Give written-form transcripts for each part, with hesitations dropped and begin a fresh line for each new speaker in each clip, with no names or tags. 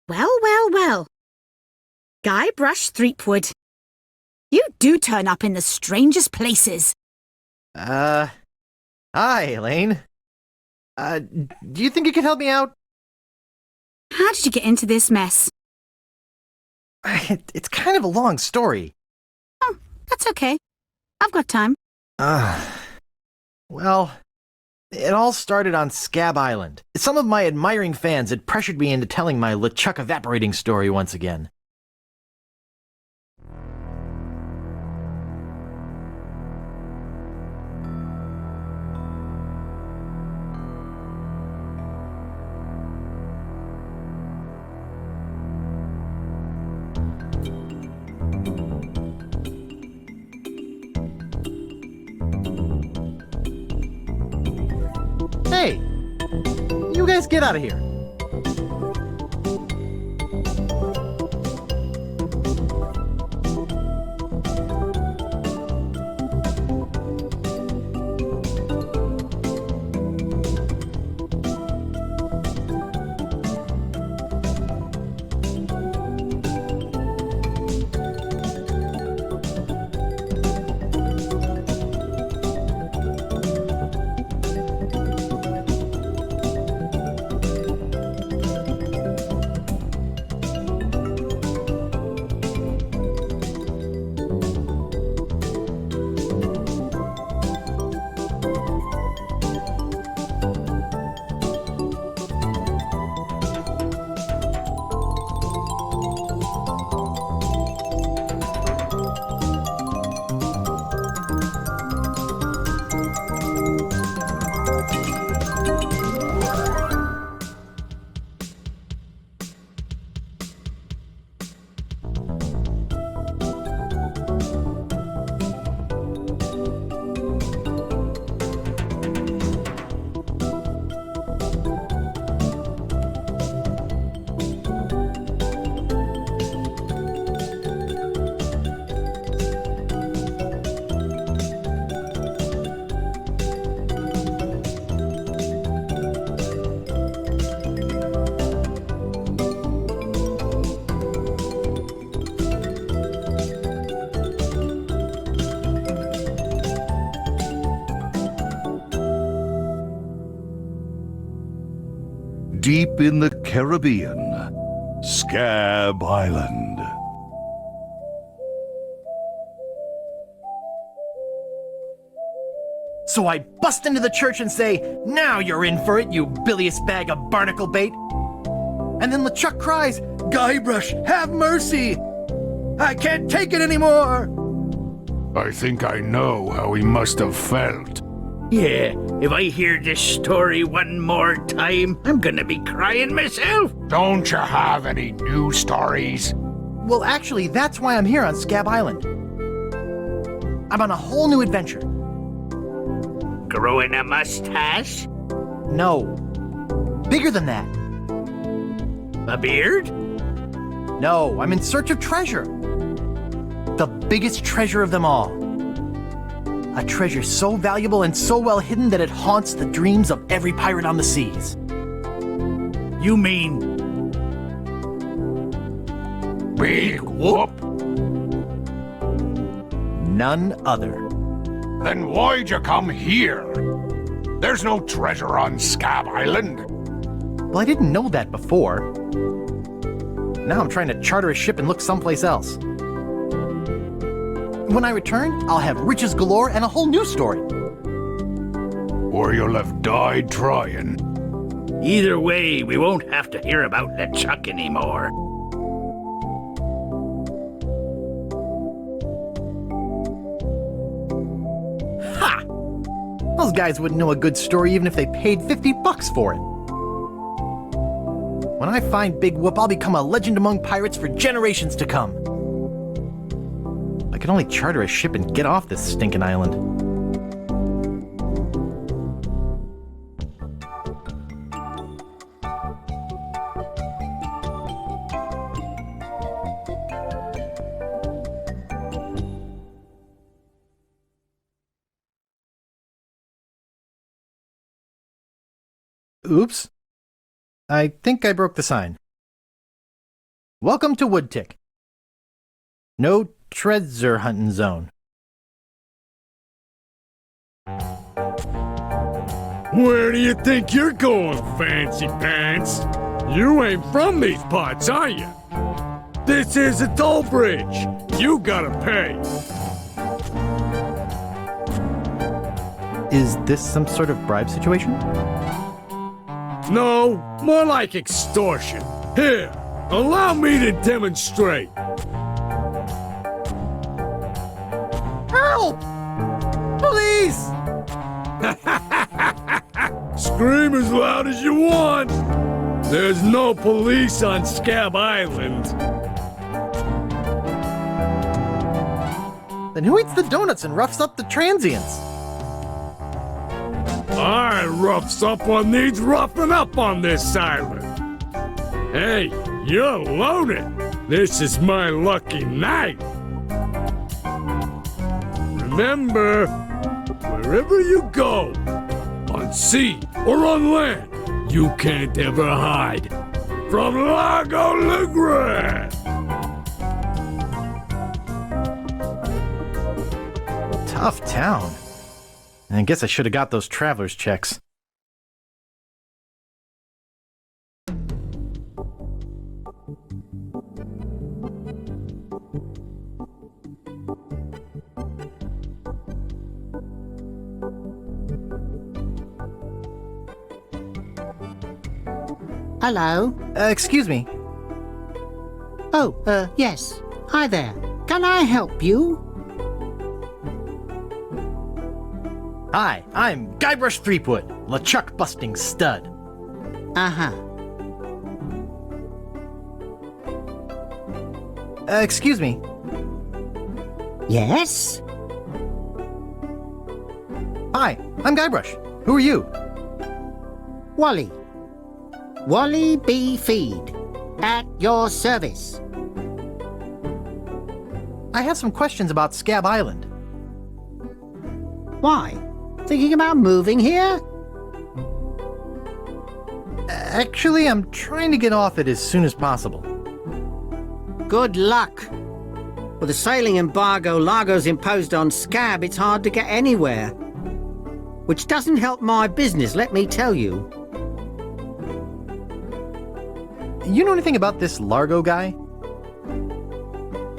Well, well, well. Guybrush Threepwood. You do turn up in the strangest places.
Hi, Elaine. Do you think you could help me out?
How did you get into this mess?
It's kind of a long story.
Oh, that's okay. I've got time.
Well, it all started on Scab Island. Some of my admiring fans had pressured me into telling my LeChuck evaporating story once again. Hey, you guys get out of here.
Deep in the Caribbean, Scab Island.
So I bust into the church and say, "Now you're in for it, you bilious bag of barnacle bait." And then LeChuck cries, "Guybrush, have mercy! I can't take it anymore!"
I think I know how he must have felt.
Yeah, if I hear this story one more time, I'm gonna be crying myself.
Don't you have any new stories?
Well, actually, that's why I'm here on Scab Island. I'm on a whole new adventure.
Growing a mustache?
No. Bigger than that.
A beard?
No, I'm in search of treasure. The biggest treasure of them all. A treasure so valuable and so well hidden that it haunts the dreams of every pirate on the seas.
You mean
Big Whoop?
None other.
Then why'd you come here? There's no treasure on Scab Island.
Well, I didn't know that before. Now I'm trying to charter a ship and look someplace else. When I return, I'll have riches galore and a whole new story.
Or you'll have died trying.
either way, we won't have to hear about LeChuck anymore.
Ha! Those guys wouldn't know a good story even if they paid $50 for it. When I find Big Whoop, I'll become a legend among pirates for generations to come. I can only charter a ship and get off this stinking island. Oops. I think I broke the sign. Welcome to Woodtick. No treasure hunting zone.
Where do you think you're going, fancy pants? You ain't from these parts, are you? This is a toll bridge. You gotta pay.
Is this some sort of bribe situation?
No, more like extortion. Here, allow me to demonstrate.
Help! Police!
Scream as loud as you want. There's no police on Scab Island.
Then who eats the donuts and roughs up the transients?
Alright, rough someone needs roughing up on this island. Hey, you're loaded. This is my lucky night. Remember, wherever you go, on sea or on land, you can't ever hide from Lago Ligre.
Tough town. I guess I should have got those traveler's checks.
Hello?
Excuse me.
Oh, yes. Hi there. Can I help you?
Hi, I'm Guybrush Threepwood, LeChuck busting stud.
Uh-huh.
Excuse me.
Yes?
Hi, I'm Guybrush. Who are you?
Wally. Wally B. Feed. At your service.
I have some questions about Scab Island.
Why? Thinking about moving here?
Actually, I'm trying to get off it as soon as possible.
Good luck. With the sailing embargo Largo's imposed on Scab, it's hard to get anywhere. Which doesn't help my business, let me tell you.
You know anything about this Largo guy?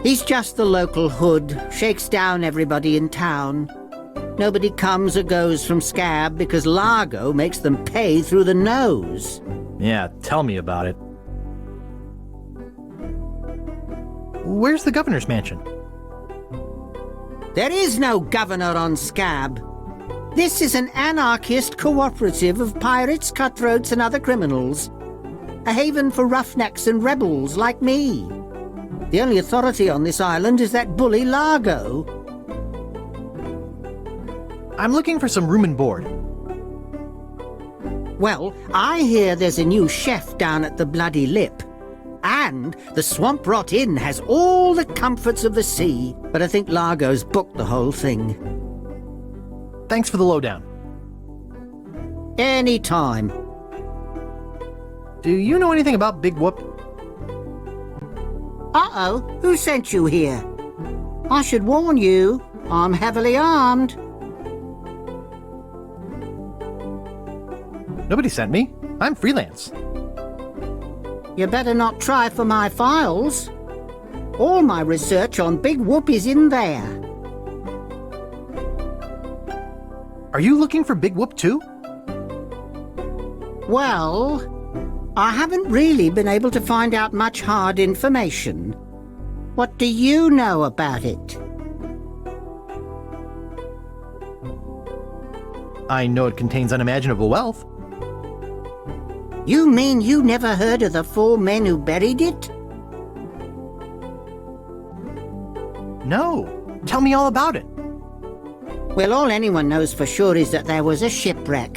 He's just the local hood, shakes down everybody in town. Nobody comes or goes from Scab because Largo makes them pay through the nose.
Yeah, tell me about it. Where's the governor's mansion?
There is no governor on Scab. This is an anarchist cooperative of pirates, cutthroats, and other criminals. A haven for roughnecks and rebels like me. The only authority on this island is that bully Largo.
I'm looking for some room and board.
Well, I hear there's a new chef down at the Bloody Lip. And the Swamp Rot Inn has all the comforts of the sea. But I think Largo's booked the whole thing.
Thanks for the lowdown.
Anytime.
Do you know anything about Big Whoop?
Uh-oh, who sent you here? I should warn you, I'm heavily armed.
Nobody sent me. I'm freelance.
You better not try for my files. All my research on Big Whoop is in there.
Are you looking for Big Whoop too?
Well, I haven't really been able to find out much hard information. What do you know about it?
I know it contains unimaginable wealth.
You mean you never heard of the 4 men who buried it?
No. Tell me all about it.
Well, all anyone knows for sure is that there was a shipwreck.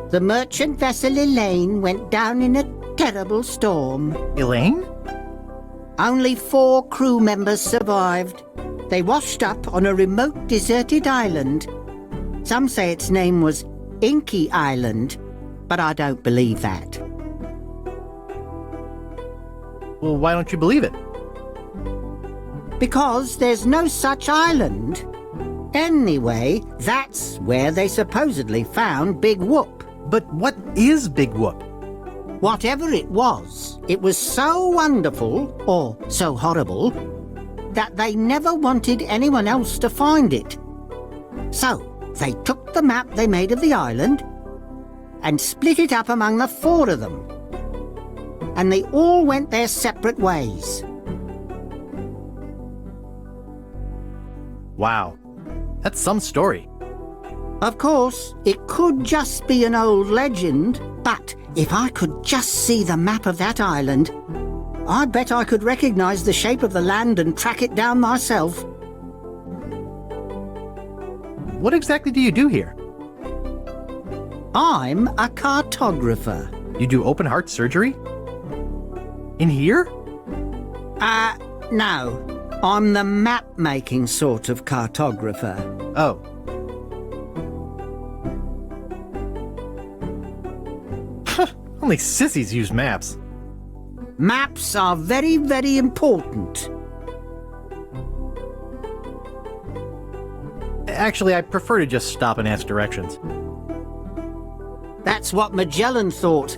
The merchant vessel Elaine went down in a terrible storm.
Elaine?
Only 4 crew members survived. They washed up on a remote deserted island. Some say its name was Inky Island, but I don't believe that.
Well, why don't you believe it?
Because there's no such island. Anyway, that's where they supposedly found Big Whoop.
But what is Big Whoop?
Whatever it was so wonderful, or so horrible, that they never wanted anyone else to find it. So, they took the map they made of the island and split it up among the 4 of them. And they all went their separate ways.
Wow, that's some story.
Of course, it could just be an old legend, but if I could just see the map of that island, I bet I could recognize the shape of the land and track it down myself.
What exactly do you do here?
I'm a cartographer.
You do open heart surgery? In here?
No. I'm the map-making sort of cartographer.
Oh. Only sissies use maps.
Maps are very, very important.
Actually, I prefer to just stop and ask directions.
That's what Magellan thought.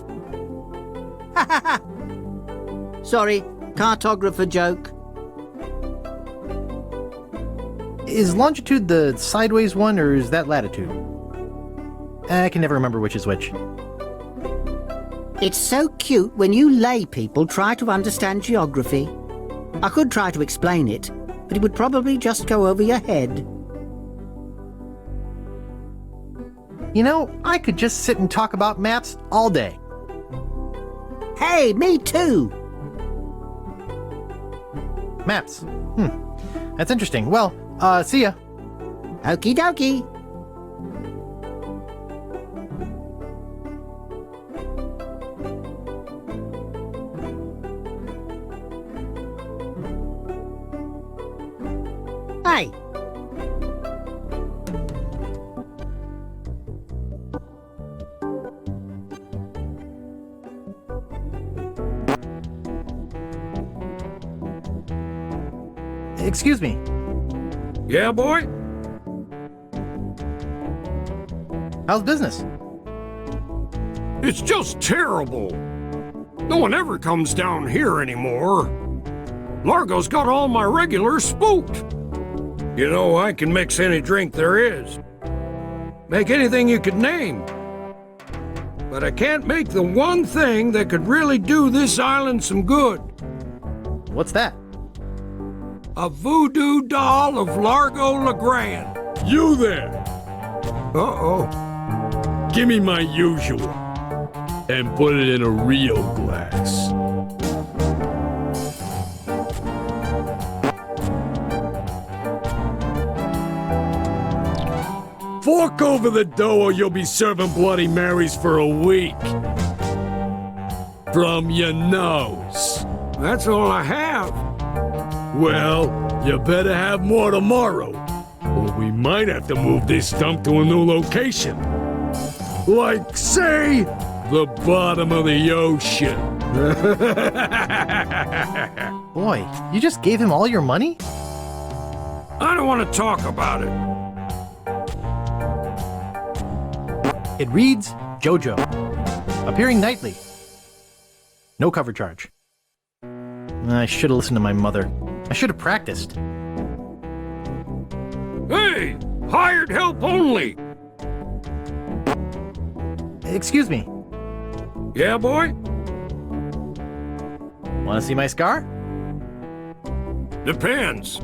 Sorry, cartographer joke.
Is longitude the sideways one, or is that latitude? I can never remember which is which.
It's so cute when you lay people try to understand geography. I could try to explain it, but it would probably just go over your head.
You know, I could just sit and talk about maps all day.
Hey, me too!
Maps. That's interesting. Well, see ya.
Okie dokie. Hey!
Excuse me.
Yeah, boy?
How's business?
It's just terrible. No one ever comes down here anymore. Largo's got all my regulars spooked. You know, I can mix any drink there is. Make anything you could name. But I can't make the one thing that could really do this island some good.
What's that?
A voodoo doll of Largo LeGrand.
You there!
Uh-oh.
Give me my usual. And put it in a real glass. Fork over the dough or you'll be serving Bloody Marys for a week. From your nose.
That's all I have.
Well, you better have more tomorrow, or we might have to move this dump to a new location. Like, say, the bottom of the ocean.
Boy, you just gave him all your money?
I don't want to talk about it.
It reads JoJo. Appearing nightly. No cover charge. I should have listened to my mother. I should have practiced.
Hey! Hired help only!
Excuse me.
Yeah, boy?
Want to see my scar?
Depends.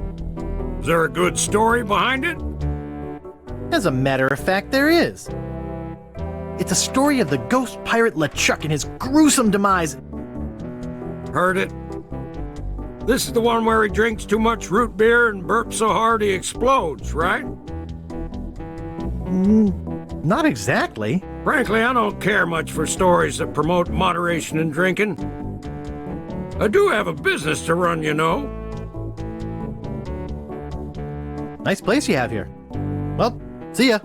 Is there a good story behind it?
As a matter of fact, there is. It's a story of the ghost pirate LeChuck and his gruesome demise.
Heard it. This is the one where he drinks too much root beer and burps so hard he explodes, right?
Not exactly.
Frankly, I don't care much for stories that promote moderation in drinking. I do have a business to run, you know.
Nice place you have here. Well, see ya.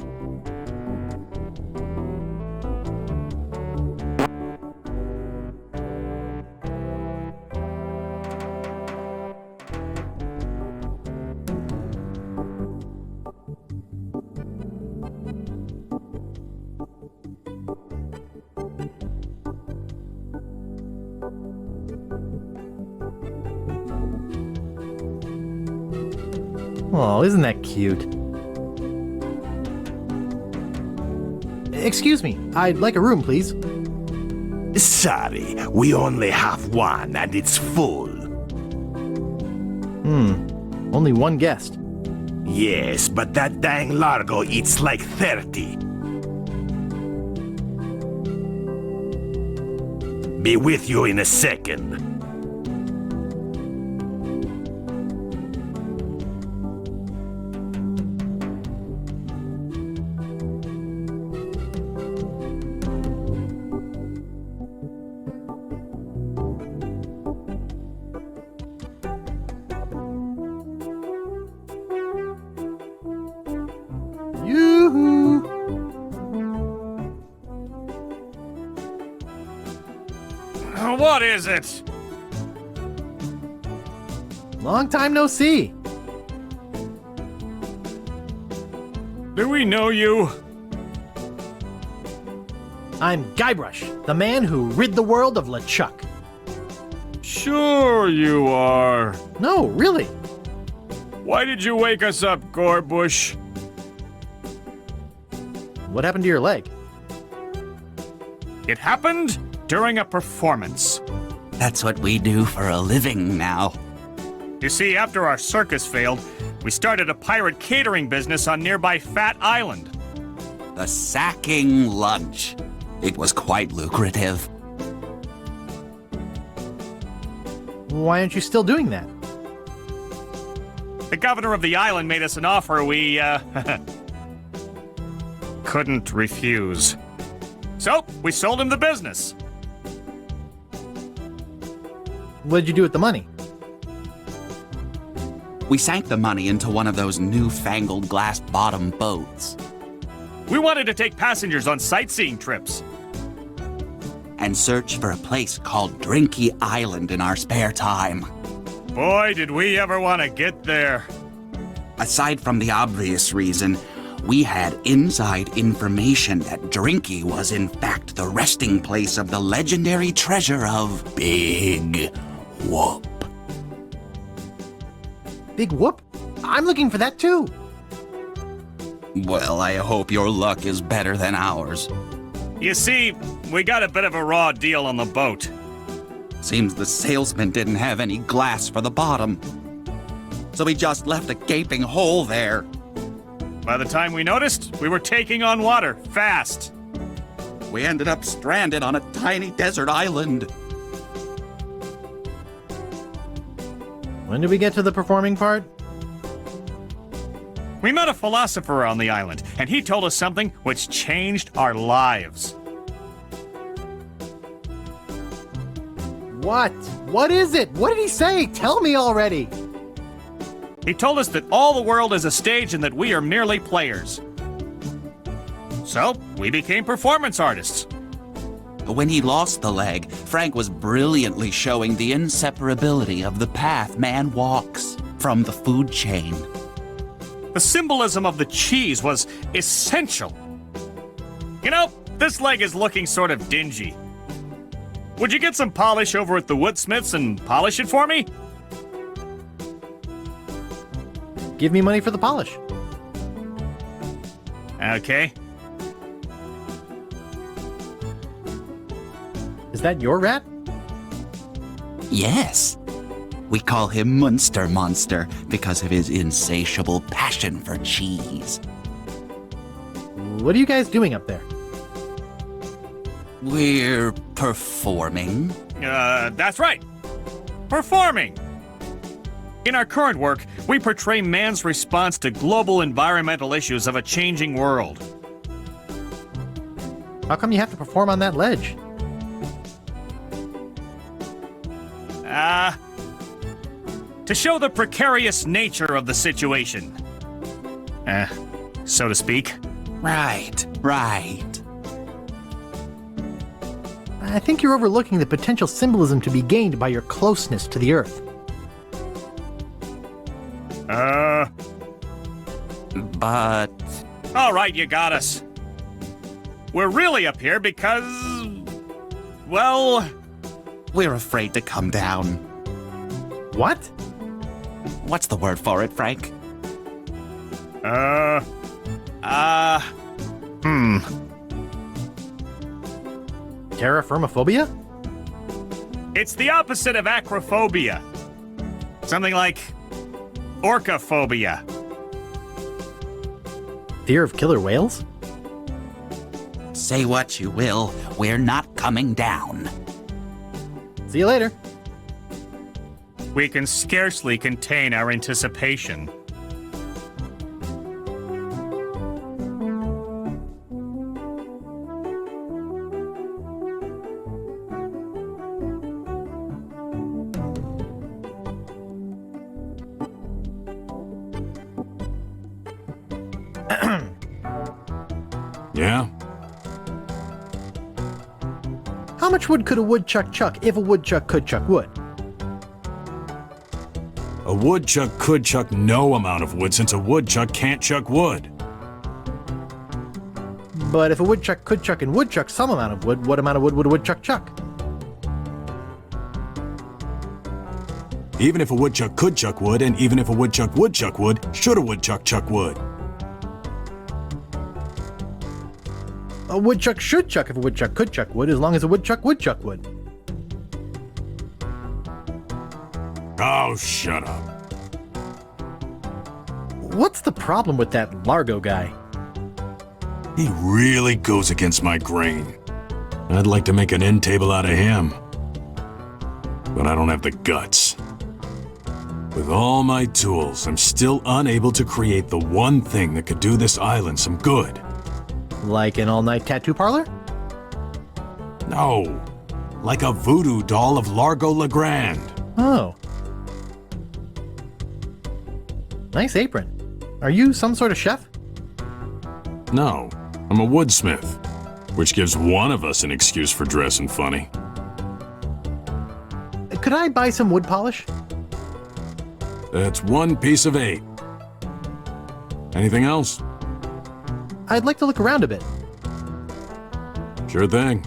Oh, isn't that cute? Excuse me, I'd like a room, please.
Sorry, we only have one and it's full.
Only one guest.
Yes, but that dang Largo eats like 30. Be with you in a second.
Yoo-hoo!
What is it?
Long time no see.
Do we know you?
I'm Guybrush, the man who rid the world of LeChuck.
Sure you are.
No, really.
Why did you wake us up, Gorbush?
What happened to your leg?
It happened during a performance.
That's what we do for a living now.
You see, after our circus failed, we started a pirate catering business on nearby Fat Island.
The sacking lunch. It was quite lucrative.
Why aren't you still doing that?
The governor of the island made us an offer we, couldn't refuse. So, we sold him the business.
What did you do with the money?
We sank the money into one of those newfangled glass-bottom boats.
We wanted to take passengers on sightseeing trips.
And search for a place called Drinky Island in our spare time.
Boy, did we ever want to get there.
Aside from the obvious reason, we had inside information that Drinky was in fact the resting place of the legendary treasure of Big Whoop.
Big Whoop? I'm looking for that too.
Well, I hope your luck is better than ours.
You see, we got a bit of a raw deal on the boat.
Seems the salesman didn't have any glass for the bottom. So he just left a gaping hole there.
By the time we noticed, we were taking on water, fast.
We ended up stranded on a tiny desert island.
When did we get to the performing part?
We met a philosopher on the island, and he told us something which changed our lives.
What? What is it? What did he say? Tell me already.
He told us that all the world is a stage and that we are merely players. So, we became performance artists.
When he lost the leg, Frank was brilliantly showing the inseparability of the path man walks from the food chain.
The symbolism of the cheese was essential. You know, this leg is looking sort of dingy. Would you get some polish over at the Woodsmiths and polish it for me?
Give me money for the polish.
Okay.
Is that your rat?
Yes. We call him Munster Monster because of his insatiable passion for cheese.
What are you guys doing up there?
We're performing.
That's right. Performing. In our current work, we portray man's response to global environmental issues of a changing world.
How come you have to perform on that ledge?
To show the precarious nature of the situation. So to speak.
Right.
I think you're overlooking the potential symbolism to be gained by your closeness to the Earth.
But...
All right, you got us. We're really up here because... well...
we're afraid to come down.
What?
What's the word for it, Frank?
Terraformophobia?
It's the opposite of acrophobia. Something like orcaphobia.
Fear of killer whales?
Say what you will, we're not coming down.
See you later.
We can scarcely contain our anticipation.
Yeah?
How much wood could a woodchuck chuck if a woodchuck could chuck wood?
A woodchuck could chuck no amount of wood since a woodchuck can't chuck wood.
But if a woodchuck could chuck and would chuck some amount of wood, what amount of wood would a woodchuck chuck?
Even if a woodchuck could chuck wood, and even if a woodchuck would chuck wood, should a woodchuck chuck wood?
A woodchuck should chuck if a woodchuck could chuck wood, as long as a woodchuck would chuck wood.
Oh, shut up.
What's the problem with that Largo guy?
He really goes against my grain. I'd like to make an end table out of him. But I don't have the guts. With all my tools, I'm still unable to create the one thing that could do this island some good.
Like an all-night tattoo parlor?
No. Like a voodoo doll of Largo LeGrand.
Oh. Nice apron. Are you some sort of chef?
No, I'm a woodsmith, which gives one of us an excuse for dressing funny.
Could I buy some wood polish?
That's 1 piece of 8. Anything else?
I'd like to look around a bit.
Sure thing.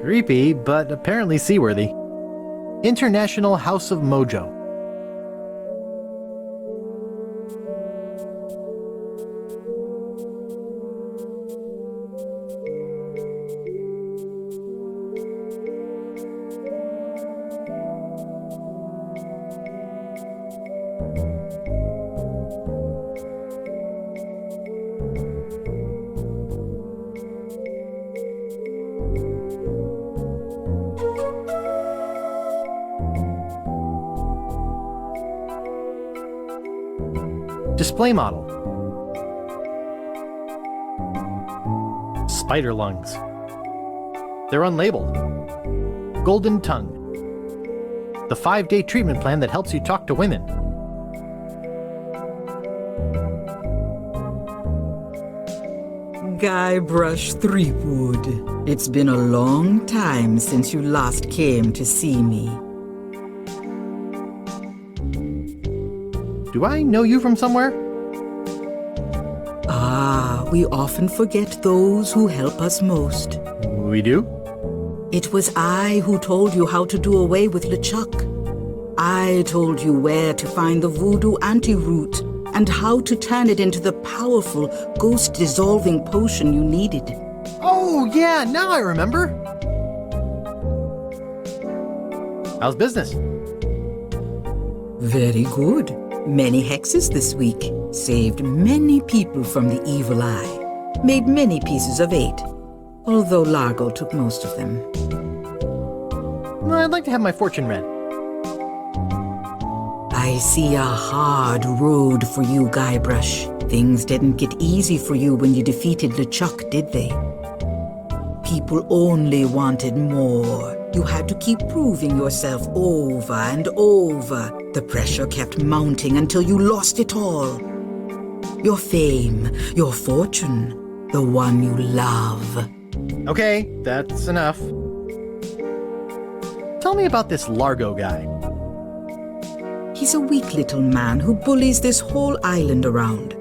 Creepy, but apparently seaworthy. International House of Mojo. Display model. Spider lungs. They're unlabeled. Golden tongue. The 5-day treatment plan that helps you talk to women.
Guybrush Threepwood. It's been a long time since you last came to see me.
Do I know you from somewhere?
Ah, we often forget those who help us most.
We do?
It was I who told you how to do away with LeChuck. I told you where to find the voodoo anti-root and how to turn it into the powerful, ghost-dissolving potion you needed.
Oh, yeah, now I remember. How's business?
Very good. Many hexes this week. Saved many people from the evil eye. Made many pieces of 8. Although Largo took most of them.
I'd like to have my fortune read.
I see a hard road for you, Guybrush. Things didn't get easy for you when you defeated LeChuck, did they? People only wanted more. You had to keep proving yourself over and over. The pressure kept mounting until you lost it all. Your fame, your fortune, the one you love.
Okay, that's enough. Tell me about this Largo guy.
He's a weak little man who bullies this whole island around.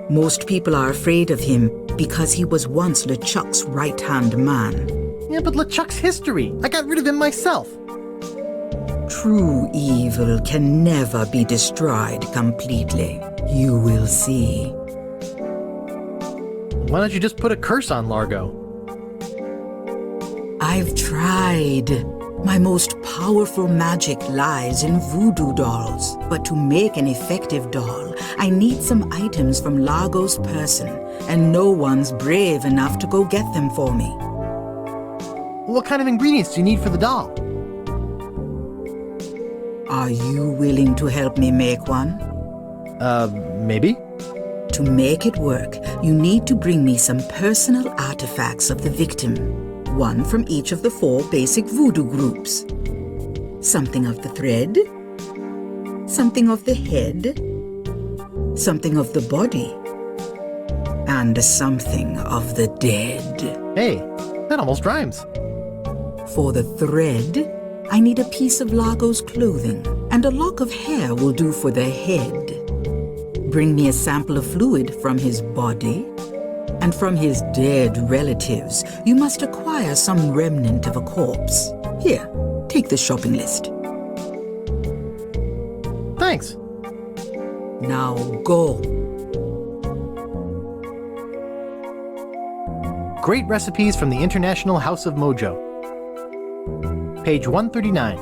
Most people are afraid of him because he was once LeChuck's right-hand man.
Yeah, but LeChuck's history. I got rid of him myself.
True evil can never be destroyed completely. You will see.
Why don't you just put a curse on Largo?
I've tried. My most powerful magic lies in voodoo dolls. But to make an effective doll, I need some items from Largo's person, and no one's brave enough to go get them for me.
What kind of ingredients do you need for the doll?
Are you willing to help me make one?
Maybe?
To make it work, you need to bring me some personal artifacts of the victim. One from each of the 4 basic voodoo groups. Something of the thread, something of the head, something of the body, and something of the dead.
Hey, that almost rhymes.
For the thread, I need a piece of Largo's clothing, and a lock of hair will do for the head. Bring me a sample of fluid from his body, and from his dead relatives, you must acquire some remnant of a corpse. Here, take the shopping list.
Thanks.
Now go.
Great recipes from the International House of Mojo. Page 139.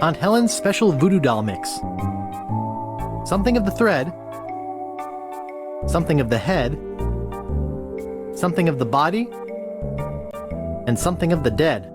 Aunt Helen's Special Voodoo Doll Mix. Something of the thread. Something of the head. Something of the body. And something of the dead.